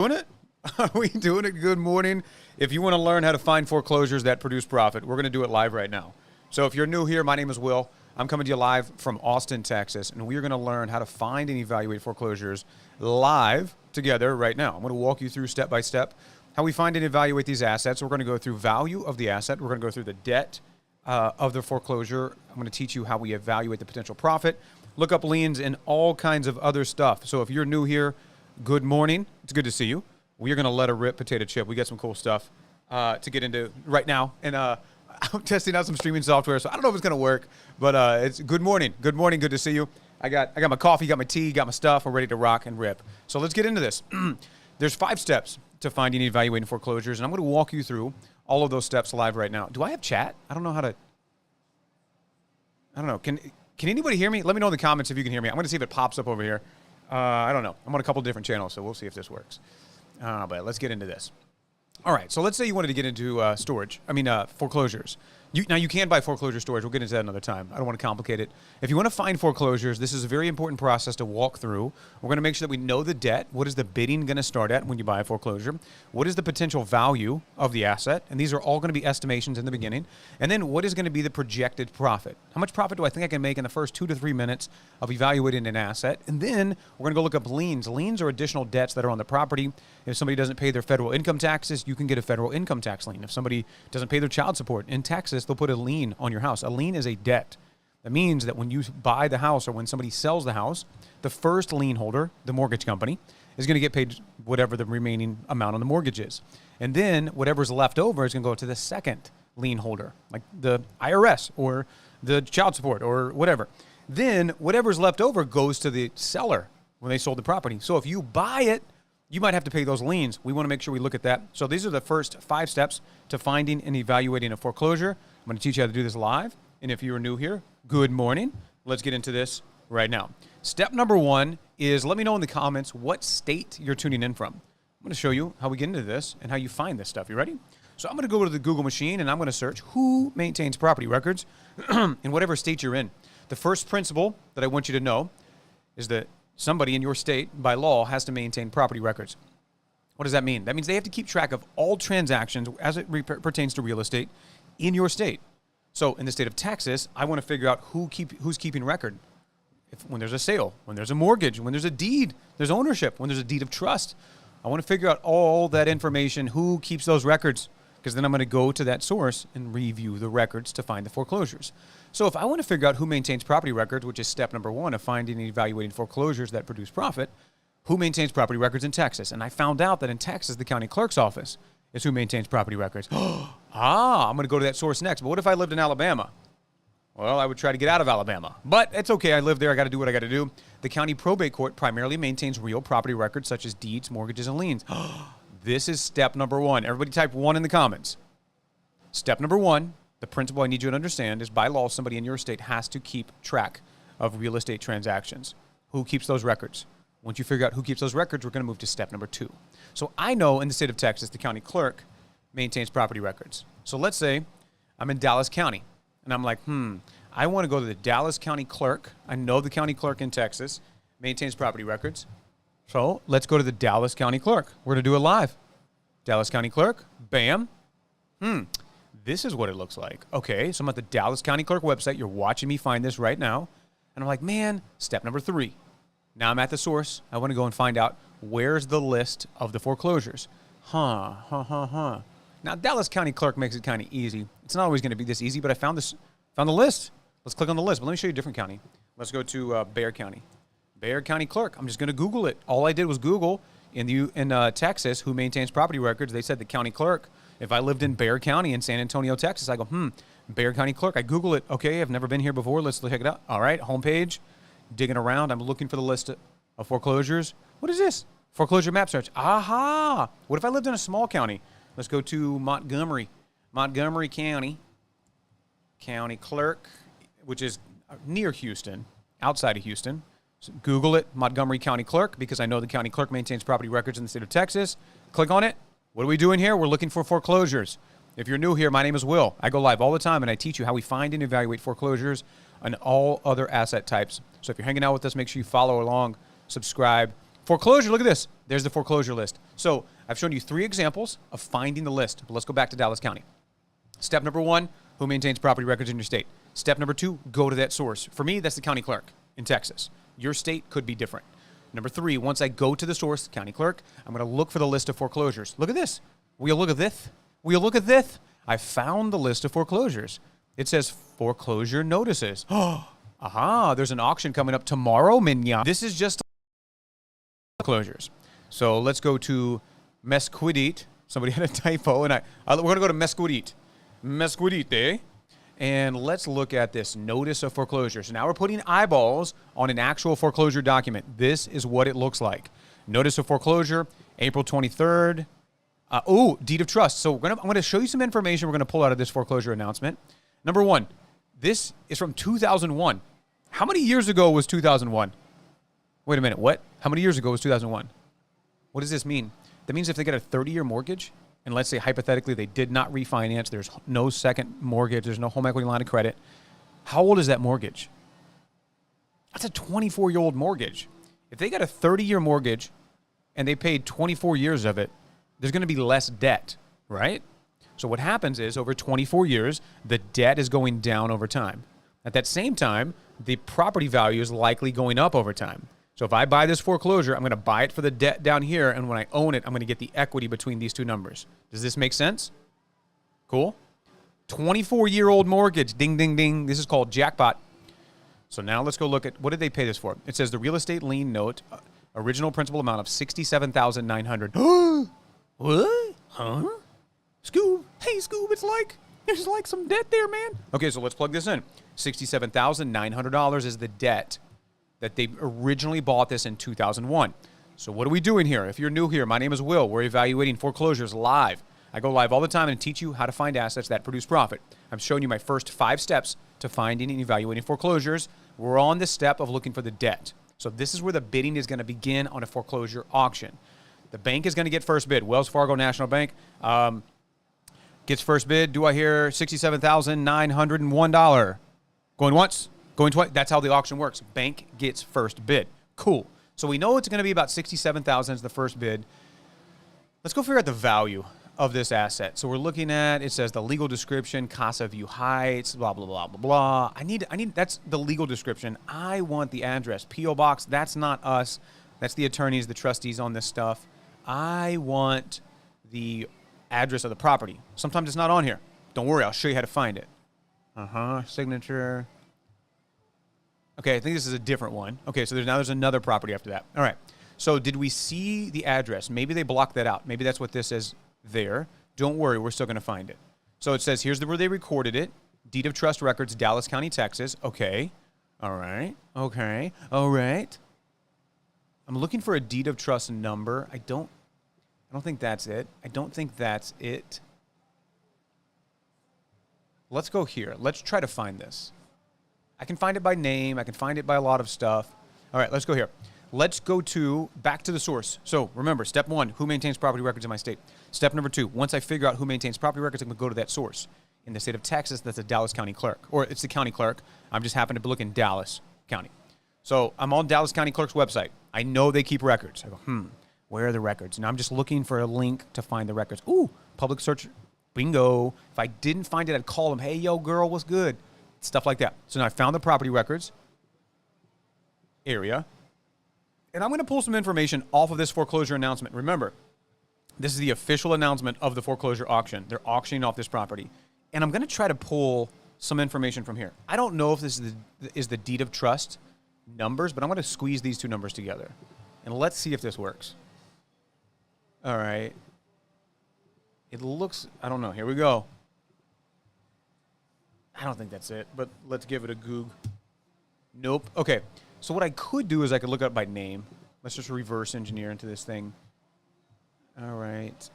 Doing it? Are we doing it? Good morning. If you want to learn how to find foreclosures that produce profit, we're going to do it live right now. So if you're new here, my name is Will. I'm coming to you live from Austin, Texas, and we are going to learn how to find and evaluate foreclosures live together right now. I'm going to walk you through step by step how we find and evaluate these assets. We're going to go through value of the asset. We're going to go through the debt of the foreclosure. I'm going to teach you how we evaluate the potential profit, look up liens, and all kinds of other stuff. So if you're new here, good morning. It's good to see you. We are going to let a rip potato chip. We got some cool stuff to get into right now. And I'm testing out some streaming software, so I don't know if it's going to work. But it's good morning. Good morning. Good to see you. I got my coffee, got my tea, got my stuff. We're ready to rock and rip. So let's get into this. There's 5 steps to finding and evaluating foreclosures, and I'm going to walk you through all of those steps live right now. Do I have chat? I don't know how to. I don't know. Can anybody hear me? Let me know in the comments if you can hear me. I'm going to see if it pops up over here. I don't know. I'm on a couple different channels, so we'll see if this works. But let's get into this. All right, so let's say you wanted to get into foreclosures. Now, you can buy foreclosure storage. We'll get into that another time. I don't want to complicate it. If you want to find foreclosures, this is a very important process to walk through. We're going to make sure that we know the debt. What is the bidding going to start at when you buy a foreclosure? What is the potential value of the asset? And these are all going to be estimations in the beginning. And then what is going to be the projected profit? How much profit do I think I can make in the first 2 to 3 minutes of evaluating an asset? And then we're going to go look up liens. Liens are additional debts that are on the property. If somebody doesn't pay their federal income taxes, you can get a federal income tax lien. If somebody doesn't pay their child support in Texas, they'll put a lien on your house. A lien is a debt. That means that when you buy the house or when somebody sells the house, the first lien holder, the mortgage company, is going to get paid whatever the remaining amount on the mortgage is. And then whatever's left over is going to go to the second lien holder, like the IRS or the child support or whatever. Then whatever's left over goes to the seller when they sold the property. So if you buy it, you might have to pay those liens. We want to make sure we look at that. So these are the first 5 steps to finding and evaluating a foreclosure. I'm going to teach you how to do this live. And if you're new here, good morning. Let's get into this right now. Step number 1 is let me know in the comments what state you're tuning in from. I'm going to show you how we get into this and how you find this stuff. You ready? So I'm going to go to the Google machine and I'm going to search who maintains property records in whatever state you're in. The first principle that I want you to know is that somebody in your state, by law, has to maintain property records. What does that mean? That means they have to keep track of all transactions as it pertains to real estate in your state. So in the state of Texas, I want to figure out who's keeping record. When there's a sale, when there's a mortgage, when there's a deed, there's ownership, when there's a deed of trust. I want to figure out all that information, who keeps those records, because then I'm going to go to that source and review the records to find the foreclosures. So if I want to figure out who maintains property records, which is step number 1 of finding and evaluating foreclosures that produce profit, who maintains property records in Texas? And I found out that in Texas, the county clerk's office is who maintains property records. I'm going to go to that source next. But what if I lived in Alabama? Well, I would try to get out of Alabama. But it's okay. I live there. I got to do what I got to do. The county probate court primarily maintains real property records such as deeds, mortgages, and liens. This is step number 1. Everybody type 1 in the comments. Step number 1, the principle I need you to understand is by law, somebody in your state has to keep track of real estate transactions. Who keeps those records? Once you figure out who keeps those records, we're going to move to step number 2. So I know in the state of Texas, the county clerk maintains property records. So let's say I'm in Dallas County, and I'm like, I want to go to the Dallas County clerk. I know the county clerk in Texas maintains property records. So let's go to the Dallas County clerk. We're going to do it live. Dallas County clerk, bam. This is what it looks like. Okay, so I'm at the Dallas County clerk website. You're watching me find this right now. And I'm like, man, step number 3. Now I'm at the source. I want to go and find out where's the list of the foreclosures. Now, Dallas County clerk makes it kind of easy. It's not always going to be this easy, but I found the list. Let's click on the list. But let me show you a different county. Let's go to Bexar County. Bexar County clerk. I'm just going to Google it. All I did was Google in Texas who maintains property records. They said the county clerk. If I lived in Bexar County in San Antonio, Texas, I go, Bexar County clerk. I Google it. Okay, I've never been here before. Let's check it out. All right, homepage. Digging around. I'm looking for the list of foreclosures. What is this? Foreclosure map search. Aha! What if I lived in a small county? Let's go to Montgomery. Montgomery County. County clerk, which is near Houston, outside of Houston. So Google it, Montgomery County clerk, because I know the county clerk maintains property records in the state of Texas. Click on it. What are we doing here? We're looking for foreclosures. If you're new here, my name is Will. I go live all the time, and I teach you how we find and evaluate foreclosures and all other asset types. So if you're hanging out with us, make sure you follow along, subscribe. Foreclosure, look at this. There's the foreclosure list. So I've shown you 3 examples of finding the list. But let's go back to Dallas County. Step number 1, who maintains property records in your state? Step number 2, go to that source. For me, that's the county clerk in Texas. Your state could be different. Number 3, once I go to the source, county clerk, I'm going to look for the list of foreclosures. Look at this. Will you look at this? Will you look at this? I found the list of foreclosures. It says foreclosure notices. Oh, aha, there's an auction coming up tomorrow, mignon. This is just foreclosures. So let's go to Mesquite. Somebody had a typo, and we're going to go to Mesquite. Mesquite. And let's look at this notice of foreclosure. So now we're putting eyeballs on an actual foreclosure document. This is what it looks like. Notice of foreclosure, April 23rd. Deed of trust. So I'm going to show you some information we're going to pull out of this foreclosure announcement. Number 1, this is from 2001. How many years ago was 2001? Wait a minute, what? How many years ago was 2001? What does this mean? That means if they get a 30-year mortgage, and let's say hypothetically they did not refinance, there's no second mortgage, there's no home equity line of credit, how old is that mortgage? That's a 24-year-old mortgage. If they got a 30-year mortgage and they paid 24 years of it, there's going to be less debt, right? So what happens is over 24 years, the debt is going down over time. At that same time, the property value is likely going up over time. So if I buy this foreclosure, I'm going to buy it for the debt down here, and when I own it, I'm going to get the equity between these 2 numbers. Does this make sense? Cool. 24-year-old mortgage. Ding, ding, ding. This is called jackpot. So now let's go look at, what did they pay this for? It says the real estate lien note, original principal amount of $67,900. What? Huh? Scoob. Hey, Scoob, there's like some debt there, man. Okay, so let's plug this in. $67,900 is the debt that they originally bought this in 2001. So what are we doing here? If you're new here, my name is Will. We're evaluating foreclosures live. I go live all the time and teach you how to find assets that produce profit. I'm showing you my first 5 steps to finding and evaluating foreclosures. We're on the step of looking for the debt. So this is where the bidding is going to begin on a foreclosure auction. The bank is going to get first bid. Wells Fargo National Bank gets first bid. Do I hear $67,901? Going once? Going twice? That's how the auction works. Bank gets first bid. Cool. So we know it's going to be about $67,000 is the first bid. Let's go figure out the value of this asset. So we're looking at, it says the legal description, Casa View Heights, blah, blah, blah, blah, blah. I need, that's the legal description. I want the address. P.O. Box, that's not us. That's the attorneys, the trustees on this stuff. I want the address of the property. Sometimes it's not on here. Don't worry, I'll show you how to find it. Signature. Okay, I think this is a different one. Okay, so there's another property after that. All right. So did we see the address? Maybe they blocked that out. Maybe that's what this is there. Don't worry, we're still going to find it. So it says here's where they recorded it. Deed of Trust Records, Dallas County, Texas. Okay. All right. Okay. All right. I'm looking for a deed of trust number. I don't think that's it. I don't think that's it. Let's go here. Let's try to find this. I can find it by name. I can find it by a lot of stuff. All right, let's go here. Let's go back to the source. So remember, step 1, who maintains property records in my state? Step number 2, once I figure out who maintains property records, I'm going to go to that source. In the state of Texas, that's a Dallas County clerk, or it's the county clerk. I'm just happened to look in Dallas County. So I'm on Dallas County Clerk's website. I know they keep records. I go, where are the records? And I'm just looking for a link to find the records. Ooh, public search, bingo. If I didn't find it, I'd call them, hey, yo, girl, what's good? Stuff like that. So now I found the property records area, and I'm going to pull some information off of this foreclosure announcement. Remember, this is the official announcement of the foreclosure auction. They're auctioning off this property, and I'm going to try to pull some information from here. I don't know if this is the deed of trust numbers, but I'm going to squeeze these 2 numbers together, and let's see if this works. All right. It looks, I don't know. Here we go. I don't think that's it, but let's give it a goog. Nope. Okay. So what I could do is I could look up by name. Let's just reverse engineer into this thing. All right.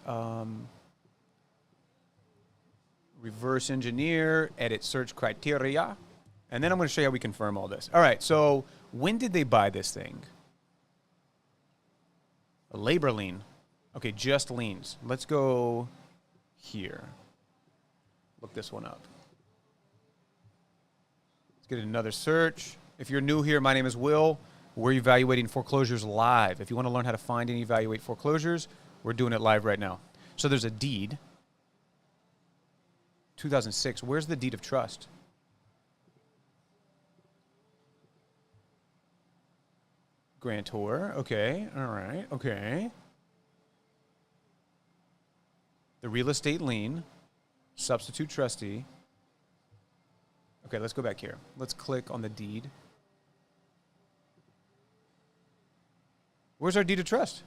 Reverse engineer, edit search criteria. And then I'm going to show you how we confirm all this. All right. So when did they buy this thing? A labor lien. Okay, just liens. Let's go here. Look this one up. Let's get another search. If you're new here, my name is Will. We're evaluating foreclosures live. If you want to learn how to find and evaluate foreclosures, we're doing it live right now. So there's a deed. 2006. Where's the deed of trust? Grantor. Okay. All right. Okay. The real estate lien. Substitute trustee. Okay, let's go back here. Let's click on the deed. Where's our deed of trust?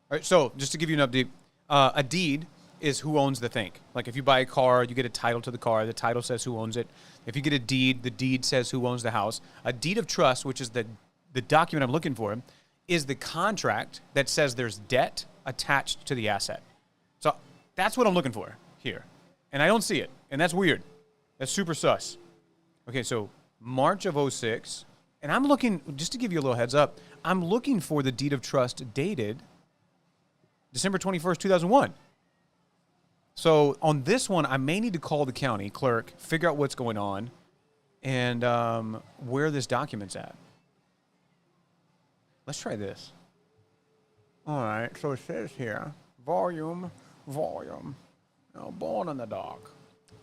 All right, so just to give you an update, a deed is who owns the thing. Like if you buy a car, you get a title to the car. The title says who owns it. If you get a deed, the deed says who owns the house. A deed of trust, which is the document I'm looking for, is the contract that says there's debt attached to the asset. So that's what I'm looking for here. And I don't see it. And that's weird. That's super sus. Okay, so March of 06. And I'm looking, just to give you a little heads up, I'm looking for the deed of trust dated December 21st, 2001. So on this one, I may need to call the county clerk, figure out what's going on, and where this document's at. Let's try this. All right, so it says here, volume. Oh, born in the dark.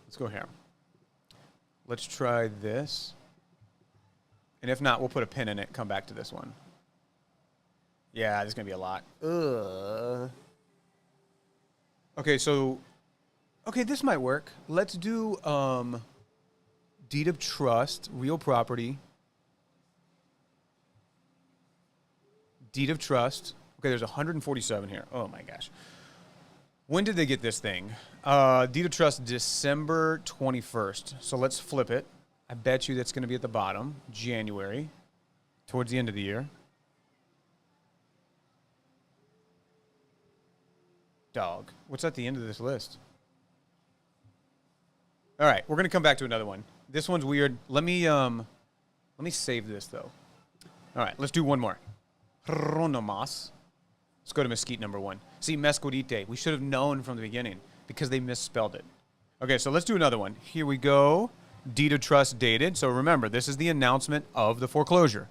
Let's go here. Let's try this. And if not, we'll put a pin in it, come back to this one. Yeah, there's going to be a lot. Okay, so, this might work. Let's do deed of trust, real property. Deed of trust. Okay, there's 147 here. Oh, my gosh. When did they get this thing? Deed of trust, December 21st. So let's flip it. I bet you that's going to be at the bottom, January, towards the end of the year. Dog. What's at the end of this list? All right, we're going to come back to another one. This one's weird. Let me save this, though. All right, let's do one more. Hronomos. Let's go to mesquite number 1. See, mesquite. We should have known from the beginning because they misspelled it. Okay, so let's do another one. Here we go. Deed of trust dated. So remember, this is the announcement of the foreclosure.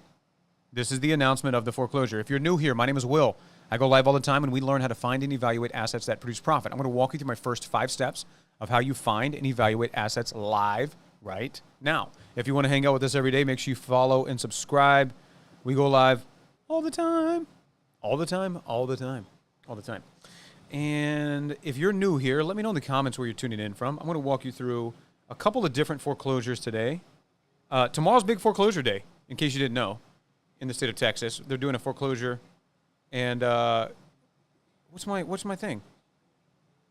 This is the announcement of the foreclosure. If you're new here, my name is Will. I go live all the time, and we learn how to find and evaluate assets that produce profit. I'm going to walk you through my first 5 steps of how you find and evaluate assets live right now. If you want to hang out with us every day, make sure you follow and subscribe. We go live all the time. All the time, all the time, all the time. And if you're new here, let me know in the comments where you're tuning in from. I'm going to walk you through a couple of different foreclosures today. Tomorrow's big foreclosure day, in case you didn't know, in the state of Texas. They're doing a foreclosure. And what's my thing?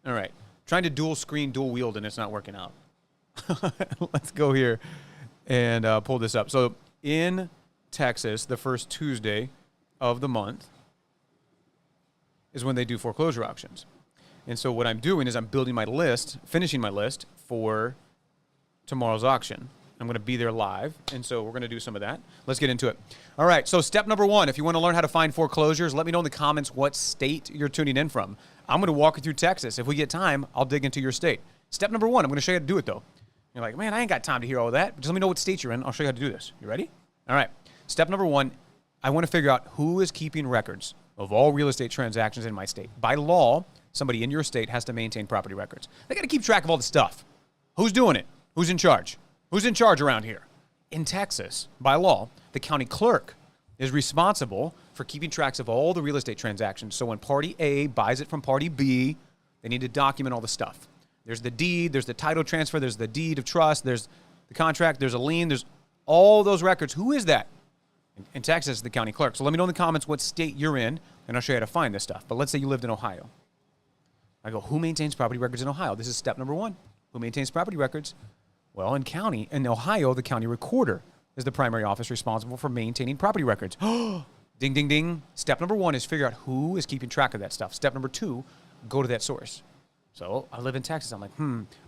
All right. Trying to dual screen, dual wield, and it's not working out. Let's go here and pull this up. So in Texas, the first Tuesday of the month is when they do foreclosure auctions. And so what I'm doing is I'm building my list, finishing my list for tomorrow's auction. I'm going to be there live, and so we're going to do some of that. Let's get into it. All right, so step number 1, if you want to learn how to find foreclosures, let me know in the comments what state you're tuning in from. I'm going to walk you through Texas. If we get time, I'll dig into your state. Step number 1, I'm going to show you how to do it, though. You're like, man, I ain't got time to hear all that. Just let me know what state you're in. I'll show you how to do this. You ready? All right. Step number 1, I want to figure out who is keeping records of all real estate transactions in my state. By law, somebody in your state has to maintain property records. They got to keep track of all the stuff. Who's doing it? Who's in charge? Who's in charge around here? In Texas, by law, the county clerk is responsible for keeping tracks of all the real estate transactions. So when party A buys it from party B, they need to document all the stuff. There's the deed, there's the title transfer, there's the deed of trust, there's the contract, there's a lien, there's all those records. Who is that? In Texas, the county clerk. So let me know in the comments what state you're in, and I'll show you how to find this stuff. But let's say you lived in Ohio. I go, who maintains property records in Ohio? This is step number 1. Who maintains property records? Well, in Ohio, the county recorder is the primary office responsible for maintaining property records. Ding, ding, ding. Step number 1 is figure out who is keeping track of that stuff. Step number 2, go to that source. So I live in Texas. I'm like,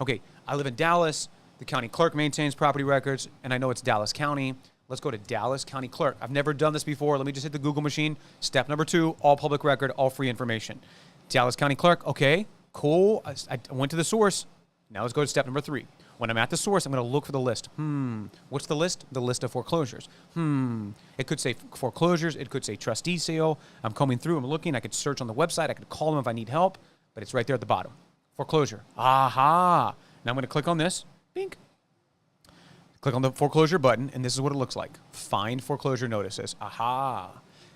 okay, I live in Dallas. The county clerk maintains property records, and I know it's Dallas County. Let's go to Dallas County Clerk. I've never done this before. Let me just hit the Google machine. Step number 2, all public record, all free information. Dallas County Clerk, okay, cool. I went to the source. Now let's go to step number 3. When I'm at the source, I'm going to look for the list. What's the list? The list of foreclosures. It could say foreclosures. It could say trustee sale. I'm combing through. I'm looking. I could search on the website. I could call them if I need help, but it's right there at the bottom. Foreclosure. Aha. Now I'm going to click on this. Bink. Click on the foreclosure button, and this is what it looks like. Find foreclosure notices. Aha.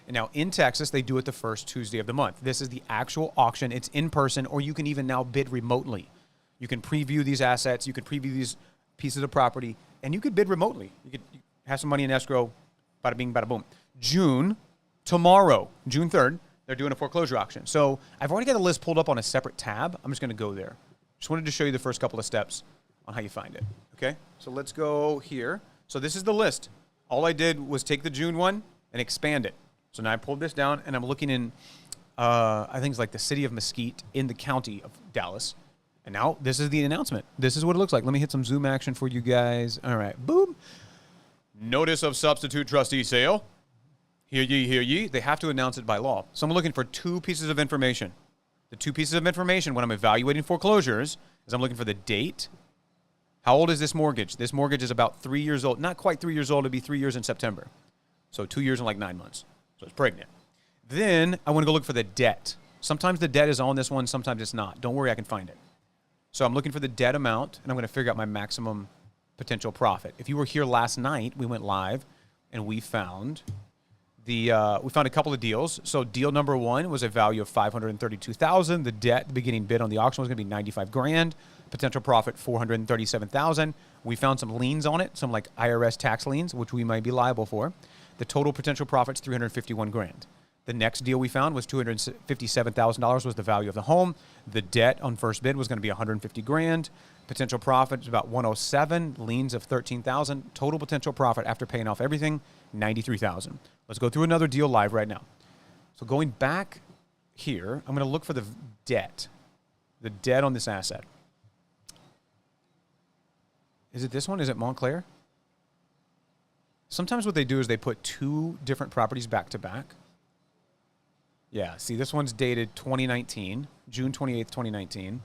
And now in Texas, they do it the first Tuesday of the month. This is the actual auction. It's in person, or you can even now bid remotely. You can preview these assets. You can preview these pieces of property, and you could bid remotely. You could have some money in escrow, bada bing, bada boom. Tomorrow, June 3rd, they're doing a foreclosure auction. So I've already got the list pulled up on a separate tab. I'm just going to go there. Just wanted to show you the first couple of steps on how you find it. Okay, so let's go here. So this is the list. All I did was take the June one and expand it. So now I pulled this down, and I'm looking in, I think it's like the city of Mesquite in the county of Dallas. And now this is the announcement. This is what it looks like. Let me hit some zoom action for you guys. All right, boom. Notice of substitute trustee sale. Hear ye, hear ye. They have to announce it by law. So I'm looking for two pieces of information. The two pieces of information when I'm evaluating foreclosures is I'm looking for the date. How old is this mortgage? This mortgage is about 3 years old. Not quite 3 years old. It'll be 3 years in September. So 2 years and like 9 months. So it's pregnant. Then I want to go look for the debt. Sometimes the debt is on this one. Sometimes it's not. Don't worry, I can find it. So I'm looking for the debt amount, and I'm going to figure out my maximum potential profit. If you were here last night, we went live, and we found a couple of deals. So deal number one was a value of $532,000. The debt, the beginning bid on the auction was going to be $95,000. Potential profit $437,000. We found some liens on it, some like IRS tax liens, which we might be liable for. The total potential profit's $351,000. The next deal we found was $257,000 was the value of the home. The debt on first bid was going to be $150,000. Potential profit is about $107,000. Liens of $13,000. Total potential profit after paying off everything, $93,000. Let's go through another deal live right now. So going back here, I'm going to look for the debt on this asset. Is it this one? Is it Montclair? Sometimes what they do is they put two different properties back to back. Yeah, see, this one's dated 2019, June 28th, 2019.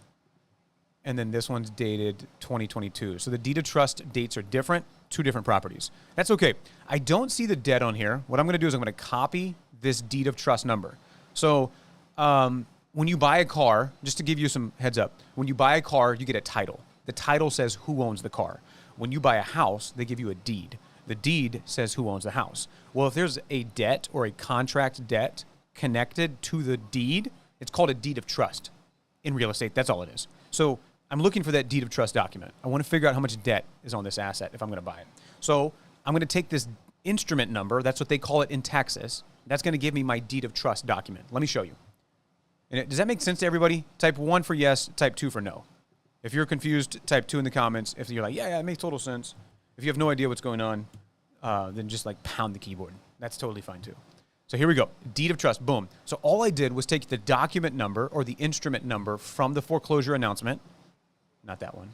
And then this one's dated 2022. So the deed of trust dates are different, two different properties. That's okay. I don't see the debt on here. What I'm going to do is I'm going to copy this deed of trust number. So when you buy a car, just to give you some heads up, when you buy a car, you get a title. The title says who owns the car. When you buy a house, they give you a deed. The deed says who owns the house. Well, if there's a debt or a contract debt connected to the deed, it's called a deed of trust in real estate. That's all it is. So I'm looking for that deed of trust document. I want to figure out how much debt is on this asset if I'm going to buy it. So I'm going to take this instrument number. That's what they call it in Texas. That's going to give me my deed of trust document. Let me show you. And does that make sense to everybody? Type 1 for yes, type 2 for no. If you're confused, type 2 in the comments. If you're like, yeah, it makes total sense. If you have no idea what's going on, then just like pound the keyboard. That's totally fine too. So here we go. Deed of trust, boom. So all I did was take the document number or the instrument number from the foreclosure announcement. Not that one.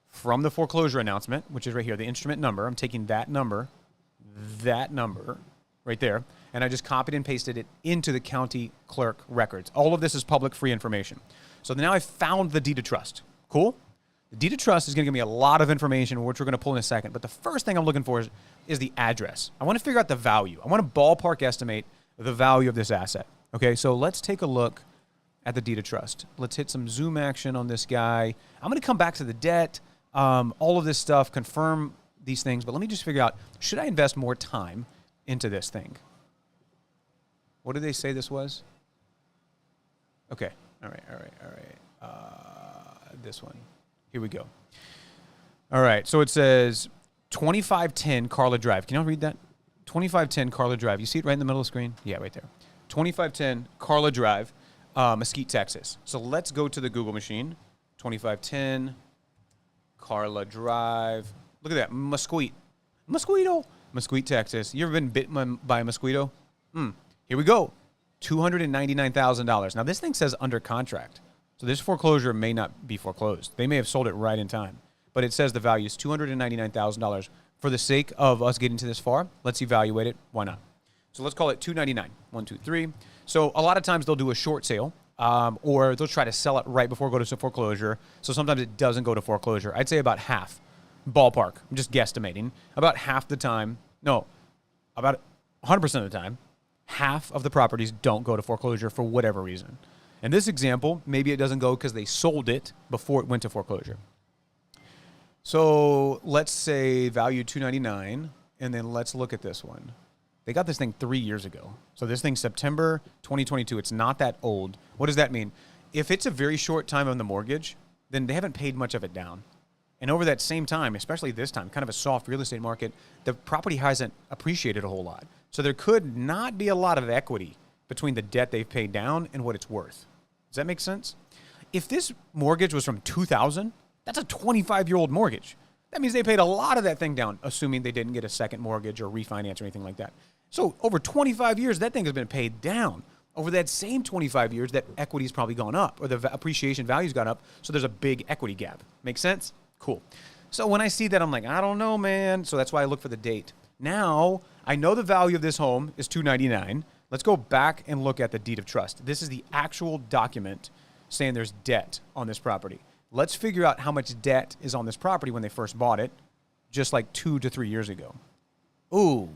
From the foreclosure announcement, which is right here, the instrument number. I'm taking that number right there, and I just copied and pasted it into the county clerk records. All of this is public free information. So now I found the deed of trust. Cool? The deed of trust is going to give me a lot of information, which we're going to pull in a second. But the first thing I'm looking for is the address. I want to figure out the value. I want to ballpark estimate the value of this asset. Okay, so let's take a look at the deed of trust. Let's hit some zoom action on this guy. I'm going to come back to the debt, all of this stuff, confirm these things. But let me just figure out, should I invest more time into this thing? What did they say this was? Okay, all right. This one. Here we go. All right, so it says 2510 Carla Drive. Can y'all read that? 2510 Carla Drive. You see it right in the middle of the screen? Yeah, right there. 2510 Carla Drive, Mesquite, Texas. So let's go to the Google machine. 2510 Carla Drive. Look at that, Mesquite, Texas. You ever been bitten by a mosquito? Here we go. $299,000. Now this thing says under contract. So this foreclosure may not be foreclosed. They may have sold it right in time. But it says the value is $299,000. For the sake of us getting to this far, let's evaluate it. Why not? So let's call it $299. 1, 2, 3. So a lot of times they'll do a short sale. or they'll try to sell it right before it goes to foreclosure. So sometimes it doesn't go to foreclosure. I'd say about half, ballpark. I'm just guesstimating. About half the time, no, about 100% of the time, half of the properties don't go to foreclosure for whatever reason. In this example, maybe it doesn't go because they sold it before it went to foreclosure. So let's say value $299, and then let's look at this one. They got this thing 3 years ago. So this thing's September 2022. It's not that old. What does that mean? If it's a very short time on the mortgage, then they haven't paid much of it down. And over that same time, especially this time, kind of a soft real estate market, the property hasn't appreciated a whole lot. So there could not be a lot of equity between the debt they've paid down and what it's worth. Does that make sense? If this mortgage was from 2000, that's a 25-year-old mortgage. That means they paid a lot of that thing down, assuming they didn't get a second mortgage or refinance or anything like that. So over 25 years, that thing has been paid down. Over that same 25 years, that equity's probably gone up, or the appreciation value's gone up, so there's a big equity gap. Make sense? Cool. So when I see that, I'm like, I don't know, man. So that's why I look for the date. Now, I know the value of this home is $299. Let's go back and look at the deed of trust. This is the actual document saying there's debt on this property. Let's figure out how much debt is on this property when they first bought it, just like 2 to 3 years ago. Ooh.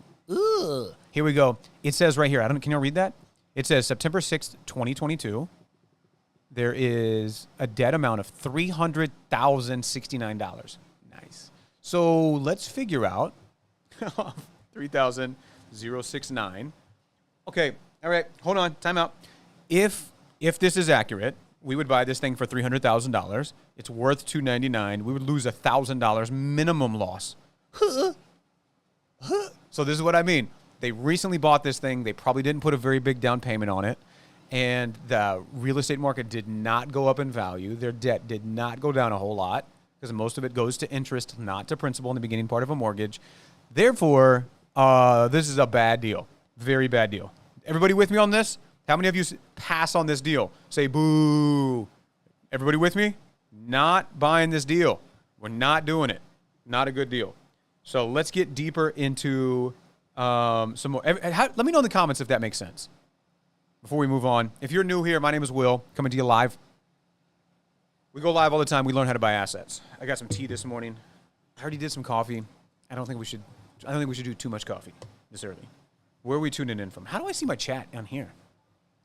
Here we go. It says right here, can you read that? It says September 6th, 2022. There is a debt amount of $300,069. Nice. So let's figure out $3,069. Okay. All right. Hold on. Time out. If this is accurate, we would buy this thing for $300,000. It's worth $299. We would lose $1,000 minimum loss. So this is what I mean. They recently bought this thing. They probably didn't put a very big down payment on it. And the real estate market did not go up in value. Their debt did not go down a whole lot because most of it goes to interest, not to principal in the beginning part of a mortgage. Therefore, this is a bad deal. Very bad deal. Everybody with me on this? How many of you pass on this deal? Say boo. Everybody with me? Not buying this deal. We're not doing it. Not a good deal. So let's get deeper into some more. Let me know in the comments if that makes sense before we move on. If you're new here, my name is Will, coming to you live. We go live all the time. We learn how to buy assets. I got some tea this morning. I already did some coffee. I don't think we should do too much coffee this early. Where are we tuning in from? How do I see my chat on here?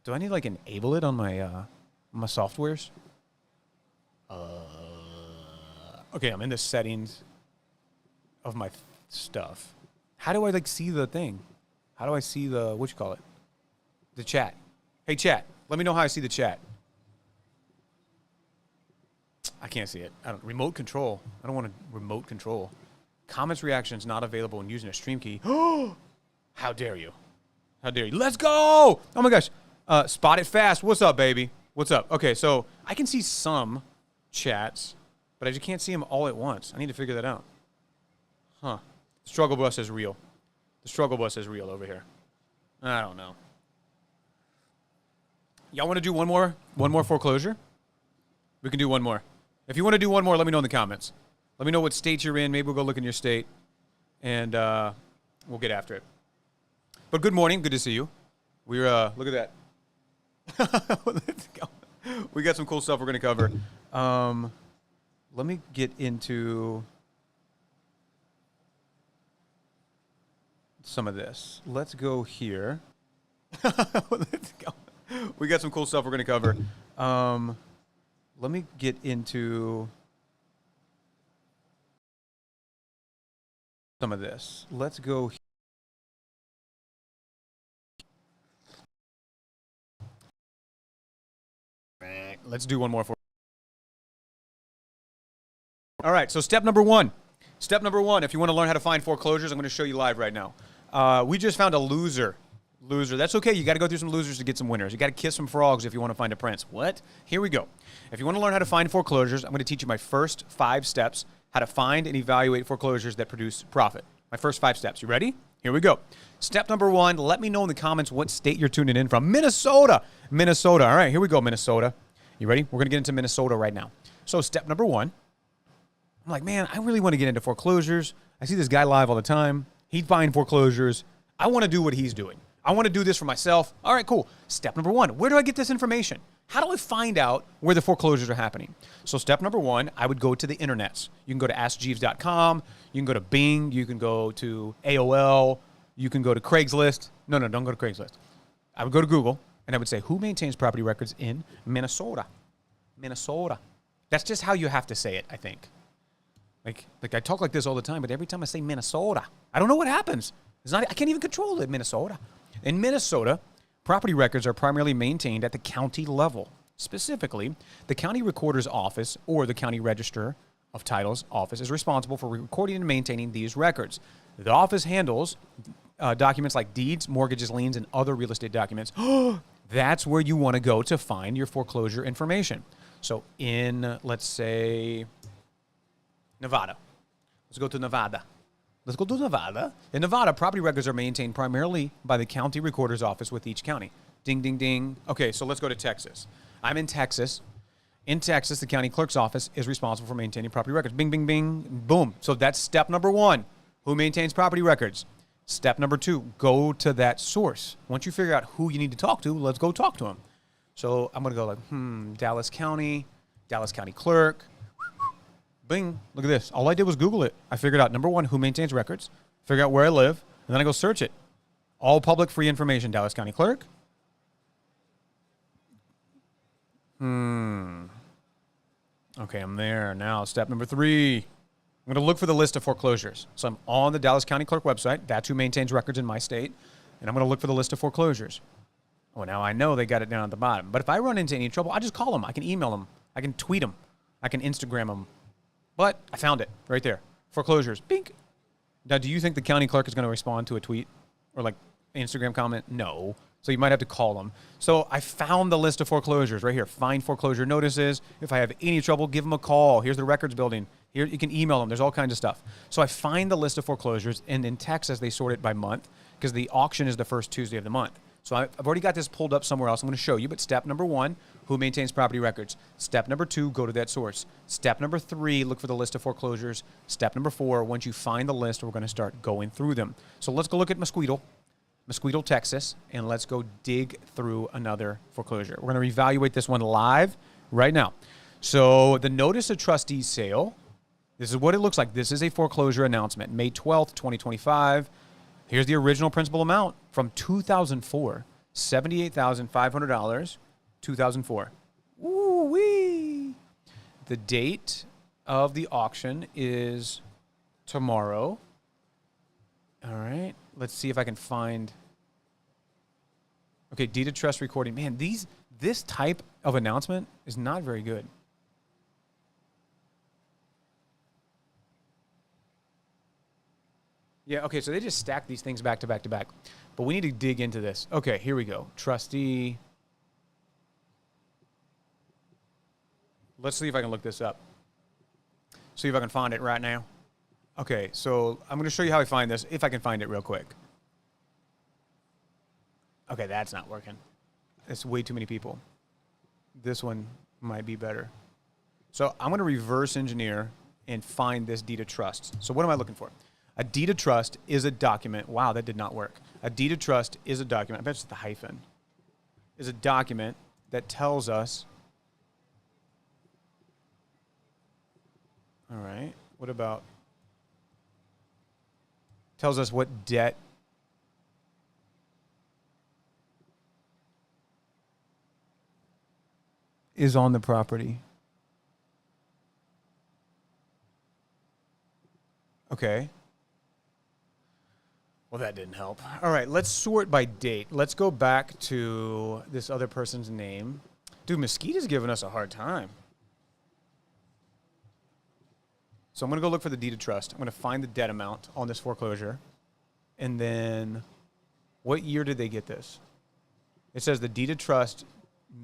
Do I need to enable it on my softwares? Okay, I'm in the settings of my stuff. How do I see the thing? How do I see the the chat? Hey chat, let me know how I see the chat. I can't see it. Remote control. I don't want to remote control. Comments, reactions not available when using a stream key. How dare you? How dare you? Let's go! Oh my gosh. Spot it fast. What's up, baby? What's up? Okay, so I can see some chats, but I just can't see them all at once. I need to figure that out. Huh. The struggle bus is real. The struggle bus is real over here. I don't know. Y'all want to do one more foreclosure? We can do one more. If you want to do one more, let me know in the comments. Let me know what state you're in. Maybe we'll go look in your state, and we'll get after it. But good morning. Good to see you. We're look at that. Let's go. We got some cool stuff we're going to cover. Let me get into some of this. Let's go here. Let's go. We got some cool stuff we're going to cover. Let me get into some of this. Let's go here. Let's do one more for. All right, so step number one. Step number one, if you want to learn how to find foreclosures, I'm going to show you live right now. We just found a loser. That's okay. You got to go through some losers to get some winners. You got to kiss some frogs if you want to find a prince. What? Here we go. If you want to learn how to find foreclosures, I'm going to teach you my first 5 steps, how to find and evaluate foreclosures that produce profit. My first 5 steps. You ready? Here we go. Step number 1, let me know in the comments what state you're tuning in from. Minnesota. Minnesota. All right, here we go, Minnesota. You ready? We're going to get into Minnesota right now. So step number 1, I'm like, man, I really want to get into foreclosures. I see this guy live all the time. He's buying foreclosures. I want to do what he's doing. I want to do this for myself. All right, cool. Step number one, where do I get this information? How do I find out where the foreclosures are happening? So step number one, I would go to the internets. You can go to AskJeeves.com. You can go to Bing. You can go to AOL. You can go to Craigslist. No, don't go to Craigslist. I would go to Google, and I would say, who maintains property records in Minnesota? Minnesota. That's just how you have to say it, I think. Like I talk like this all the time, but every time I say Minnesota, I don't know what happens. I can't even control it, Minnesota. In Minnesota, property records are primarily maintained at the county level. Specifically, the county recorder's office or the county register of titles office is responsible for recording and maintaining these records. The office handles documents like deeds, mortgages, liens, and other real estate documents. That's where you want to go to find your foreclosure information. So in, let's say, Nevada. Let's go to Nevada. In Nevada, property records are maintained primarily by the county recorder's office with each county. Ding, ding, ding. Okay, so let's go to Texas. I'm in Texas. In Texas, the county clerk's office is responsible for maintaining property records. Bing, bing, bing, boom. So that's step number one. Who maintains property records? Step number two, go to that source. Once you figure out who you need to talk to, let's go talk to him. So I'm going to go like, Dallas County clerk. Bing, look at this. All I did was Google it. I figured out, number one, who maintains records, figure out where I live, and then I go search it. All public free information, Dallas County Clerk. Okay, I'm there. Now, step number three. I'm going to look for the list of foreclosures. So I'm on the Dallas County Clerk website. That's who maintains records in my state. And I'm going to look for the list of foreclosures. Well, now I know they got it down at the bottom. But if I run into any trouble, I just call them. I can email them. I can tweet them. I can Instagram them. But I found it right there. Foreclosures. Bink. Now, do you think the county clerk is going to respond to a tweet or like Instagram comment? No. So you might have to call them. So I found the list of foreclosures right here. Find foreclosure notices. If I have any trouble, give them a call. Here's the records building. Here, you can email them. There's all kinds of stuff. So I find the list of foreclosures, and in Texas, they sort it by month because the auction is the first Tuesday of the month. So I've already got this pulled up somewhere else. I'm going to show you. But step number one, who maintains property records? Step number two, go to that source. Step number three, look for the list of foreclosures. Step number four, once you find the list, we're going to start going through them. So let's go look at Mesquite, Texas, and let's go dig through another foreclosure. We're going to reevaluate this one live right now. So the notice of trustee sale, this is what it looks like. This is a foreclosure announcement, May 12th, 2025. Here's the original principal amount from 2004, $78,500, 2004. Woo-wee. The date of the auction is tomorrow. All right. Let's see if I can find. Okay, deed of trust recording. Man, this type of announcement is not very good. Yeah, okay, so they just stack these things back to back to back. But we need to dig into this. Okay, here we go. Trustee. Let's see if I can look this up. See if I can find it right now. Okay, so I'm going to show you how I find this, if I can find it real quick. Okay, that's not working. It's way too many people. This one might be better. So I'm going to reverse engineer and find this deed of trust. So what am I looking for? A deed of trust is a document. Wow, that did not work. A deed of trust is a document. I bet it's the hyphen. Is a document that tells us. All right. What about? Tells us what debt is on the property. Okay. Well, that didn't help. All right, let's sort by date. Let's go back to this other person's name. Dude, Mesquite is giving us a hard time. So I'm going to go look for the deed of trust. I'm going to find the debt amount on this foreclosure. And then what year did they get this? It says the deed of trust,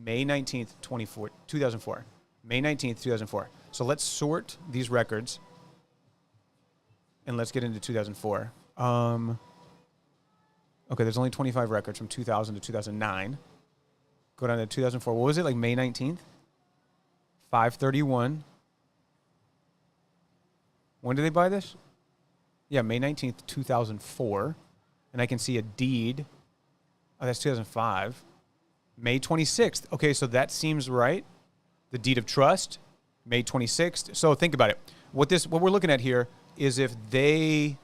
May 19th, 2004. May 19th, 2004. So let's sort these records. And let's get into 2004. Okay, there's only 25 records from 2000 to 2009. Go down to 2004. What was it, like May 19th? 531. When did they buy this? Yeah, May 19th, 2004. And I can see a deed Oh, that's 2005. May 26th. Okay, so that seems right. The deed of trust, May 26th. So think about it. What we're looking at here is if they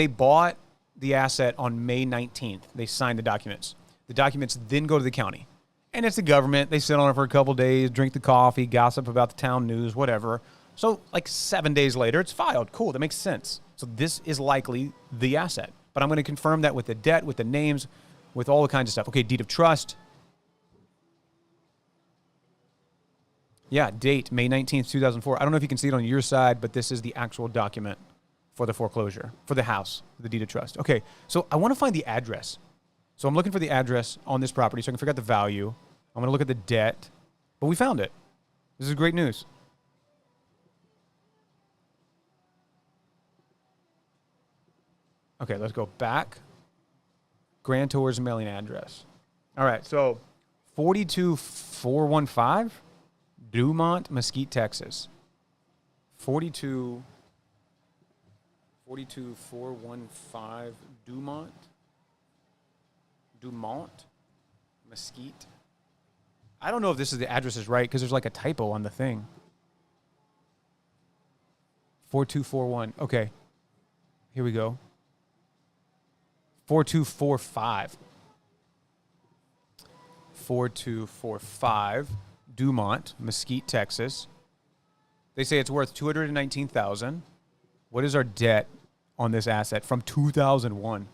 bought the asset on May 19th, they signed the documents. The documents then go to the county. And it's the government. They sit on it for a couple days, drink the coffee, gossip about the town news, whatever. So like 7 days later, it's filed. Cool, that makes sense. So this is likely the asset. But I'm going to confirm that with the debt, with the names, with all the kinds of stuff. Okay, deed of trust. Yeah, date, May 19th, 2004. I don't know if you can see it on your side, but this is the actual document for the foreclosure, for the house, the deed of trust. Okay, so I want to find the address. So I'm looking for the address on this property so I can figure out the value. I'm going to look at the debt, but we found it. This is great news. Okay, let's go back. Grantor's mailing address. All right, so 42415 Dumont, Mesquite, Texas. 42415 Dumont, Mesquite. I don't know if this is the address is right because there's like a typo on the thing. 4241. Okay. Here we go. 4245. 4245 Dumont, Mesquite, Texas. They say it's worth $219,000. What is our debt on this asset from 2001?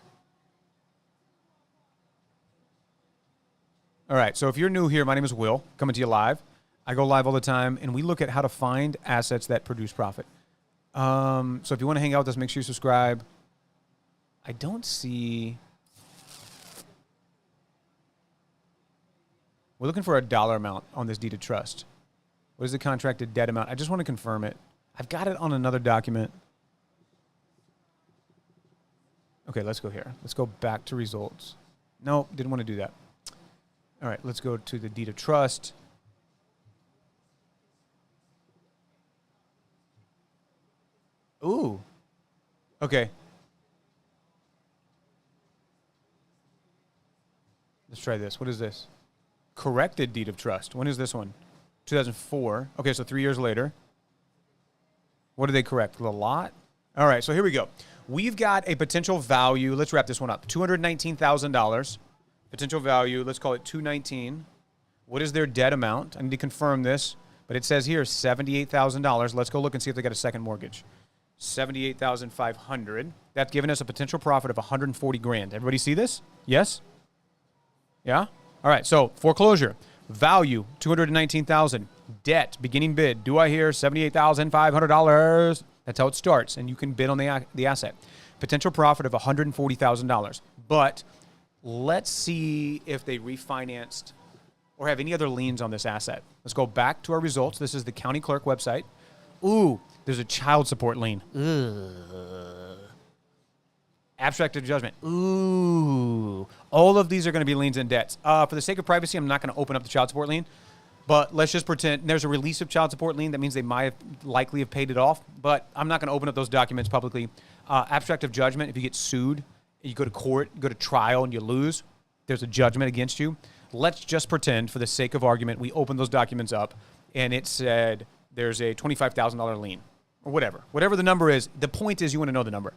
All right, so if you're new here, my name is Will, coming to you live. I go live all the time, and we look at how to find assets that produce profit. So if you want to hang out with us, make sure you subscribe. I don't see... We're looking for a dollar amount on this deed of trust. What is the contracted debt amount? I just want to confirm it. I've got it on another document. Okay, let's go here. Let's go back to results. No, didn't want to do that. All right, let's go to the deed of trust. Ooh. Okay. Let's try this. What is this? Corrected deed of trust. When is this one? 2004. Okay, so 3 years later. What did they correct? The lot? All right, so here we go. We've got a potential value. Let's wrap this one up. $219,000. Potential value. Let's call it $219,000. What is their debt amount? I need to confirm this, but it says here $78,000. Let's go look and see if they got a second mortgage. $78,500. That's giving us a potential profit of $140,000. Everybody see this? Yes? Yeah? All right, so foreclosure. Value, $219,000. Debt, beginning bid. Do I hear $78,500? That's how it starts, and you can bid on the asset. Potential profit of $140,000. But let's see if they refinanced or have any other liens on this asset. Let's go back to our results. This is the county clerk website. Ooh, there's a child support lien. Abstract of judgment. Ooh. All of these are going to be liens and debts. For the sake of privacy, I'm not going to open up the child support lien. But let's just pretend there's a release of child support lien. That means they might have likely have paid it off. But I'm not going to open up those documents publicly. Abstract of judgment, if you get sued, you go to court, you go to trial, and you lose, there's a judgment against you. Let's just pretend, for the sake of argument, we open those documents up, and it said there's a $25,000 lien, or whatever. Whatever the number is, the point is you want to know the number.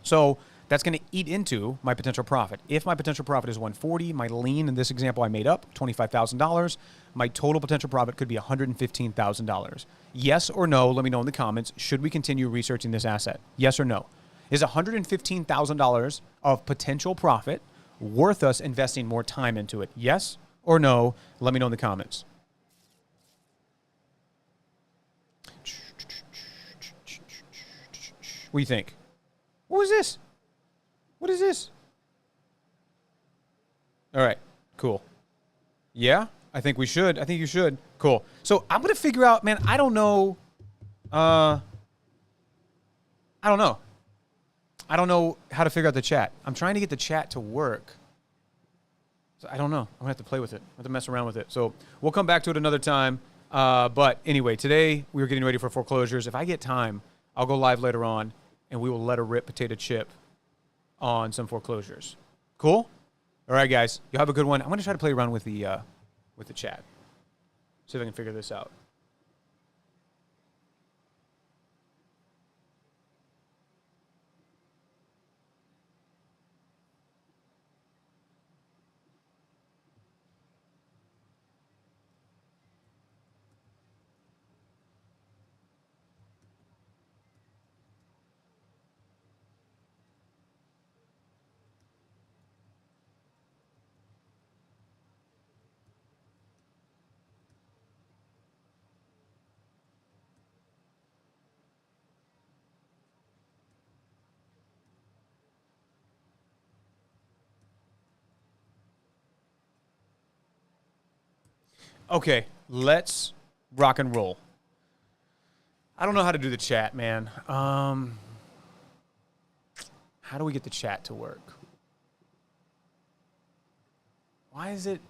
So that's going to eat into my potential profit. If my potential profit is $140,000, my lien in this example I made up, $25,000, my total potential profit could be $115,000. Yes or no, let me know in the comments. Should we continue researching this asset? Yes or no? Is $115,000 of potential profit worth us investing more time into it? Yes or no? Let me know in the comments. What do you think? What was this? What is this? All right, cool. Yeah, I think we should. I think you should. Cool. So I'm going to figure out, man, I don't know. I don't know. I don't know how to figure out the chat. I'm trying to get the chat to work. So I don't know. I'm going to have to play with it. I'm going to have to mess around with it. So we'll come back to it another time. But anyway, today we were getting ready for foreclosures. If I get time, I'll go live later on, and we will let a rip potato chip on some foreclosures. Cool? All right, guys. You have a good one. I'm going to try to play around with the chat. See if I can figure this out. Okay, let's rock and roll. I don't know how to do the chat, man. How do we get the chat to work? Why is it...